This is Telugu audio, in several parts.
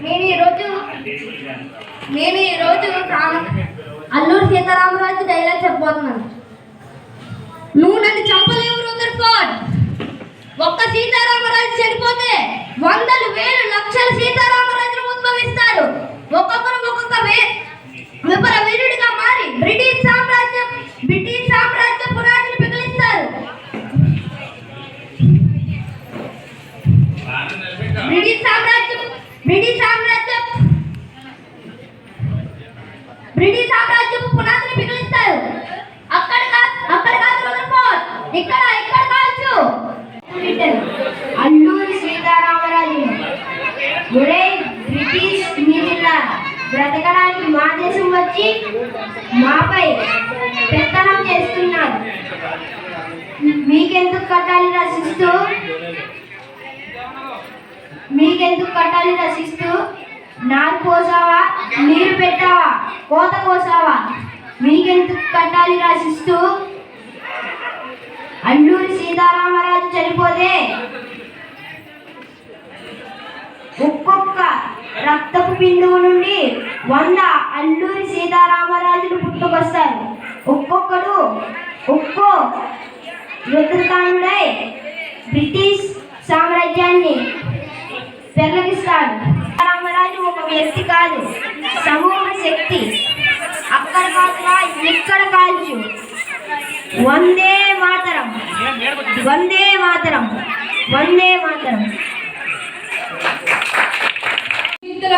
నేను ఈరోజు అల్లూరి సీతారామరాజు డైలాగ్ చెప్పబోతున్నాను. నువ్వు నన్ను చంపలేవు రూదర్ఫోర్డ్. ఒక్క సీతారామరాజు చనిపోతే వందలు వేలు లక్షల సీతారామరాజులు ఉద్భవిస్తారు. ఒక్కొక్కరు ఒక్కొక్క విపర వీరుడిగా మారి బ్రిటిష్ సామ్రాజ్య పునాదిని పిగిలిస్తారు. బ్రిటిష్ సామ్రాజ్యపు పునాదిని పిగిలిస్తారు. అక్కడ కాదు రూదర్ఫోర్డ్, ఇక్కడ కాల్చు. అల్లూరి సీతారామరాజు, ఒరే బ్రిటిష్ నీచులారా, బ్రతకడానికి మా దేశం వచ్చి మాపై పెత్తనం చేస్తున్నారు. మీకెందుకు కట్టాలి రసిస్తూ నారు పోసావా, నీరు పెట్టావా, కోత కోసావా? మీకెందుకు కట్టాలి రసిస్తూ? అల్లూరి సీతారామరాజు చనిపోతే ఒక్కొక్క రక్తపు బిందువు నుండి 100 అల్లూరి సీతారామరాజులు పుట్టుకొస్తారు. ఒక్కో రుద్రకాండుడై బ్రిటిష్ సామ్రాజ్యాన్ని పెళ్లగిస్తాడు. రామరాజు ఒక వ్యక్తి కాదు, సమూహ శక్తి. అక్కడ కాదురా, ఇక్కడ కాల్చు. వందే మాతరం, వందే మాతరం, వందే మాతరం.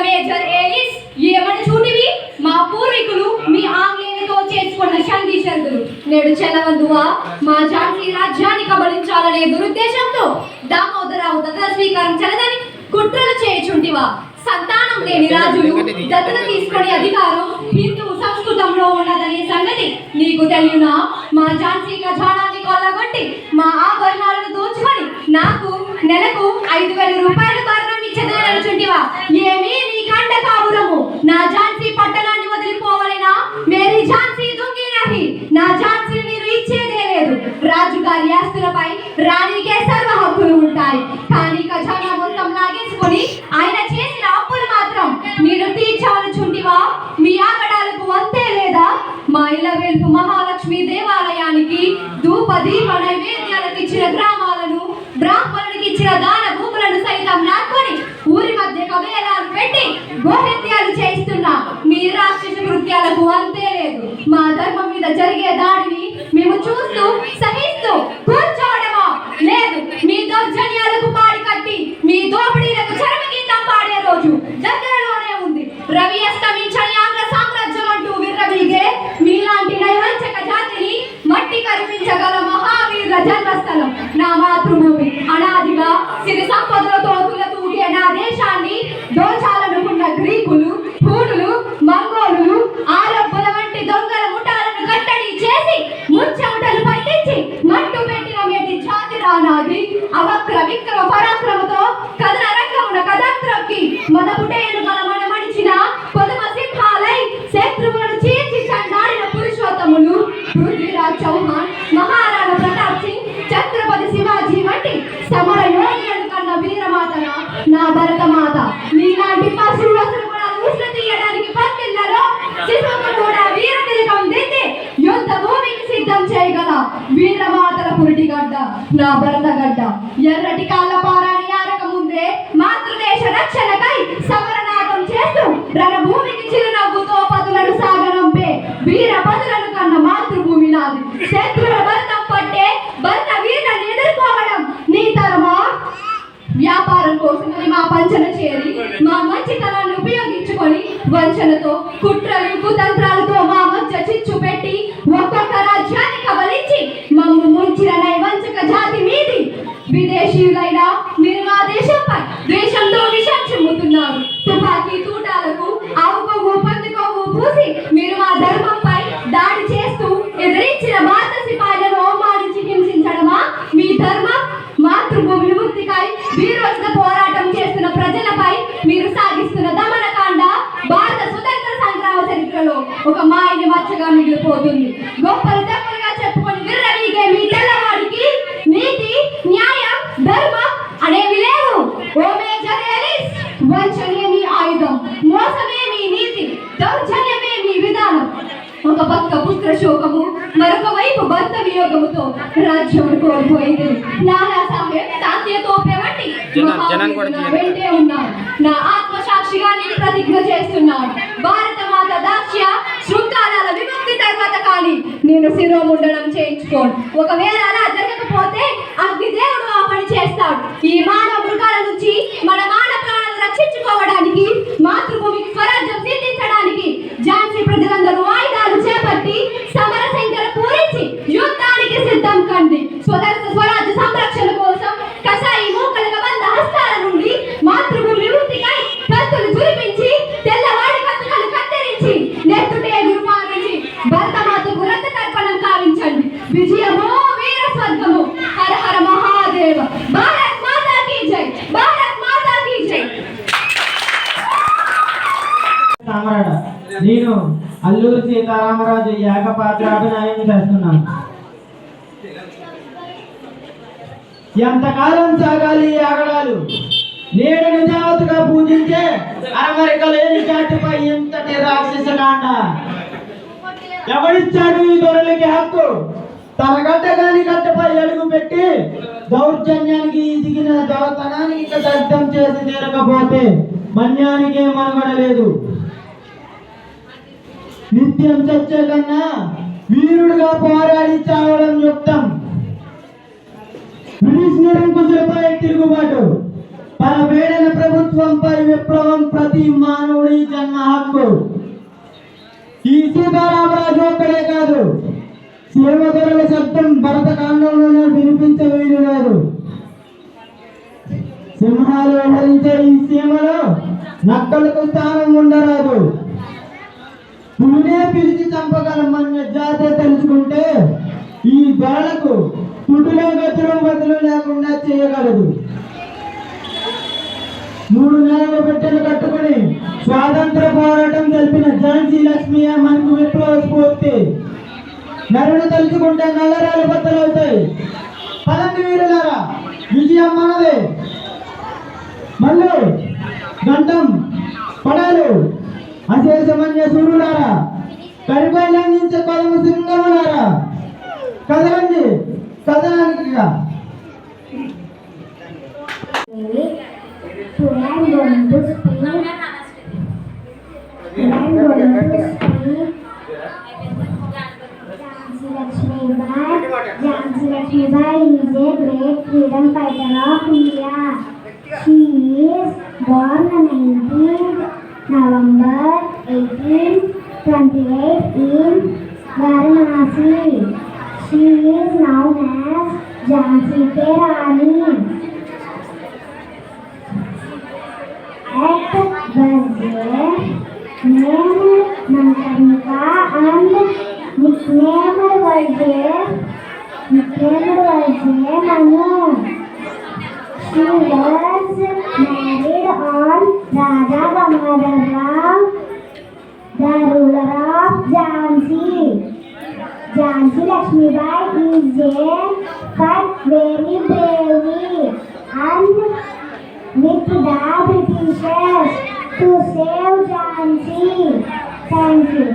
మేజర్ ఏలిస్, ఏమని చూటివి? మా పూర్వీకులు మీ ఆంగ్లేయులతో చేసుకున్న శాంతి సంధులు నేడు చెల్లవందువా? మా ఝాన్సీ రాజ్యాన్ని కబలించాలనే దురుద్దేశంతో దామోదరరావు దత్తత స్వీకారం చెల్లదని కుట్రలు చేయుచుంటివా? సంతానం లేని రాజులు దత్తత తీసుకునే అధికారం హిందూ సంస్కృతంలో ఉన్నదనే సంగతి నీకు తెలియనా? మా ఝాన్సీ ఖజానాన్ని కొల్లగొట్టి మా ఆభరణాలను దోచుకొని నాకు నెలకు 5,000 రూపాయలు కారణం ఇచ్చేదని అనుచుంటివా? ఏమీ నీ కండ కావురము. నా ఝాన్సీ పట్టణాన్ని వదిలిపోవలేనా? మేరీ ఝాన్సీ దుంగి నహి. నా ఝాన్సీని మీరు ఇచ్చేదే లేదు. రాజుగారి ఆస్తులపై రాణికే సర్వ హక్కులు ఉంటాయి. కానీ ఖజానా మొత్తం లాగేసుకొని ఆయన చేసిన అప్పులు మాత్రం మీరు తీర్చాలనుచుంటివా? మీ ఆగడాలకు అంతే లేదా? మా ఇలవేల్పు మహాలక్ష్మి దేవాలయానికి ధూప దీప నైవేద్యాలకు ఇచ్చిన గ్రామాలను, బ్రాహ్మణునికి ఇచ్చిన దాన భూములను సైతం నాకొని ఊరి మధ్య కవేలాలు పెట్టి గోహత్యాలు చేయిస్తున్నా మీ రాక్షస కృత్యాలకు అంతే లేదు. మా ధర్మం మీద జరిగే దాడిని మేము చూస్తూ సహిస్తూ కూర్చోవడమా? లేదు. మీ దౌర్జన్యాలకు పాడి కట్టి మీ దోపిడీలకు చరమగీతం పాడే రోజు దగ్గరలోనే ఉంది. రవి అస్తమించని ఆంగ్ల సామ్రాజ్యం అంటూ విర్రవీగే మీలాంటి నైవంచక జాతిని మట్టి కరిపించగల మహావీర జన్మస్థలం నా మాతృభూమి. అనాదిగా సిరి సంపదలతో తూగే నా దేశాన్ని దోచాలనుకున్న గ్రీకులు, హూనులు, మంగోలులు, ఆరబ్బుల వంటి దొంగల ముఠాలను కట్టడి చేసి ముచ్చెమటలు పట్టించి మట్టు పెట్టిన మేటి జాతి రానాది. అవక్ర విక్రమ పరాక్రమతో కథన రంగమున కథాత్రక్కి మన పుటేను మన మడిచిన కొదమ సింహాలై శత్రువులను చీల్చి చండాడిన పురుషోత్తములు పృథ్వీరాజ్ చౌహాన్, మహారాణా ప్రతాప్ సింగ్, ఛత్రపతి శివాజీ వంటి సమర యోధులను కన్న వీరమాతన నా భరతమాత. నీలాంటి పశువులను కూడా ఊసిన తీయడానికి పత్తిళ్లలో శిశువుకు కూడా వీర తిలకం దిద్ది యుద్ధ భూమికి సిద్ధం చేయగల వీరమాతల పురిటిగడ్డ నా భరతగడ్డ. ఎర్రటి కాళ్ళ పారాని ఆరక ముందే మాతృదేశ రక్షణకై సమరనాదం చేస్తూ రణభూమికి చిరునవ్వుతో పదులను సాగనంపే వీర పదులను కన్న మాతృభూమి నాది. శత్రువుల భరతం పట్టే భరత వీరులను ఎదుర్కోవడం నీ తరమా? వ్యాపారం కోసమని మా పంచన చేరి మా మంచితనాన్ని ఉపయోగించుకొని వంచనతో కుట్రలు కుతంత్రాలతో మా మధ్య చిచ్చు పెట్టి ఒక్కొక్క రాజ్యాన్ని కబలించి మమ్ము ముంచిన నైవంచక జాతి మీది. విదేశీయులైనా మీరు మా దేశంపై ద్వేషంతో విషం చిమ్ముతున్నారు. తుపాకీ తూటాలకు ఆవు కొవ్వు పంది కొవ్వు పూసి మీరు మా ధర్మంపై దాడి చేస్తూ ఎదిరించిన భారత సిపాయిలను అవమానించి హింసించడమా మీ ధర్మం? మాతృభూమి విముక్తికై వీరోచిత పోరాటం చేస్తున్న ప్రజలపై మీరు సాగిస్తున్న దమనకాండ భారత స్వతంత్ర సంగ్రామ చరిత్ర శోకము, మరొక వైపు భర్త వియోగముతో రాజ్యం కోల్పోయింది. నానా సాహెబ్ తాత్యతో పెవటి వెంటే ఉన్నాడు. నా ఆత్మసాక్షిగా నేను ప్రతిజ్ఞ చేస్తున్నాను, భారత మాత దాస్య శృంఖలాల విముక్తి తర్వాత కానీ నేను శిరోముండనం చేయించుకోను. ఒకవేళ అలా జరగకపోతే అగ్నిదేవుడు ఆ పని చేస్తాడు. ఈ మానవ మృగాల నుంచి మన మానవ ప్రాణాలను రక్షించుకోవడానికి, మాతృభూమికి స్వరాజ్యం సిద్ధించడానికి ఝాన్సీ ప్రజలందరూ ఆయుధాలు చేపట్టి సమర సంఖ్యలు పూరించి యుద్ధానికి సిద్ధం కండి. స్వరాజ్య సంరక్షణ కోసం కసాయి మూకల బంధ హస్తాల నుండి మాతృభూమి విముక్తికై కత్తులు జురిపించి తెల్లవాడి కత్తులు కత్తిరించి నెత్తుటే గురుపారించి భరతమాతకు రక్త తర్పణం కావించండి. విజయమో వీర స్వర్గము. హర హర మహాదేవ. భారత్ మాతా కీ జై. భారత్ మాతా కీ జై. నేను అల్లూరి సీతారామరాజు ఏకపాత్రాభినయం చేస్తున్నాను. ఎంతకాలం సాగాలి ఈ ఆగడాలు? నేడు నిజావతిగా పూజించే అరమరిక లేని జాతిపై ఇంతటి రాక్షస కాండ. ఎవడిచ్చాడు ఈ దొరలకి హక్కు? తన గడ్డగాని గడ్డపై అడుగు పెట్టి దౌర్జన్యానికి దిగిన దొరతనానికి దగ్ధం చేసి తీరకపోతే మన్యానికే మనుగడ లేదు. నిత్యం చచ్చే కన్నా వీరుడుగా పోరాడి చావడం యుక్తం. బ్రిటిష్ నిరంకుశులపై తిరుగుబాటు, పరవేడన ప్రభుత్వంపై విప్లవం ప్రతి మానవుడి జన్మ హక్కు. ఈ సీతారామరాజు ఒక్కడే కాదు, సీమధరుల శబ్దం భరతకాండంలోనే వినిపించ వీలు లేదు. సింహాలు వ్యవహరించే ఈ సీమలో నక్కలకు స్థానం ఉండరాదు. పులినే పిలిచి చంపగలమన్న జాతే తెలుసుకుంటే ఈ దొరలకు పుట్టులో గతులు బదులు లేకుండా చేయగలదు. 3 నెలల బిడ్డలు కట్టుకుని స్వాతంత్ర పోరాటం జరిపిన ఝాన్సీ లక్ష్మి మనకు విప్లవ స్ఫూర్తి. నరుడు తలుచుకుంటే నగరాలు బద్దలవుతాయి. పదండి వీరులారా, విజయం మనదే. మల్లు, గంటం, పడాలు, అశేషమన్య సూర్యులారా, కరిపై లంఘించే కొలము సింగములారా, కదలండి కదలానికి. Jhansi Lakshmibai is a great freedom fighter of India. She is born on 19th November 1828 in Varanasi. She is known as Jhansi Ki Rani. At birth, named Mankarnika and nicknamed Manu. She was married on Raja Damodar Rao, the ruler of Jhansi. Jhansi Lakshmibai is a fought very bravely and with the Britishers to save Jhansi. Thank you.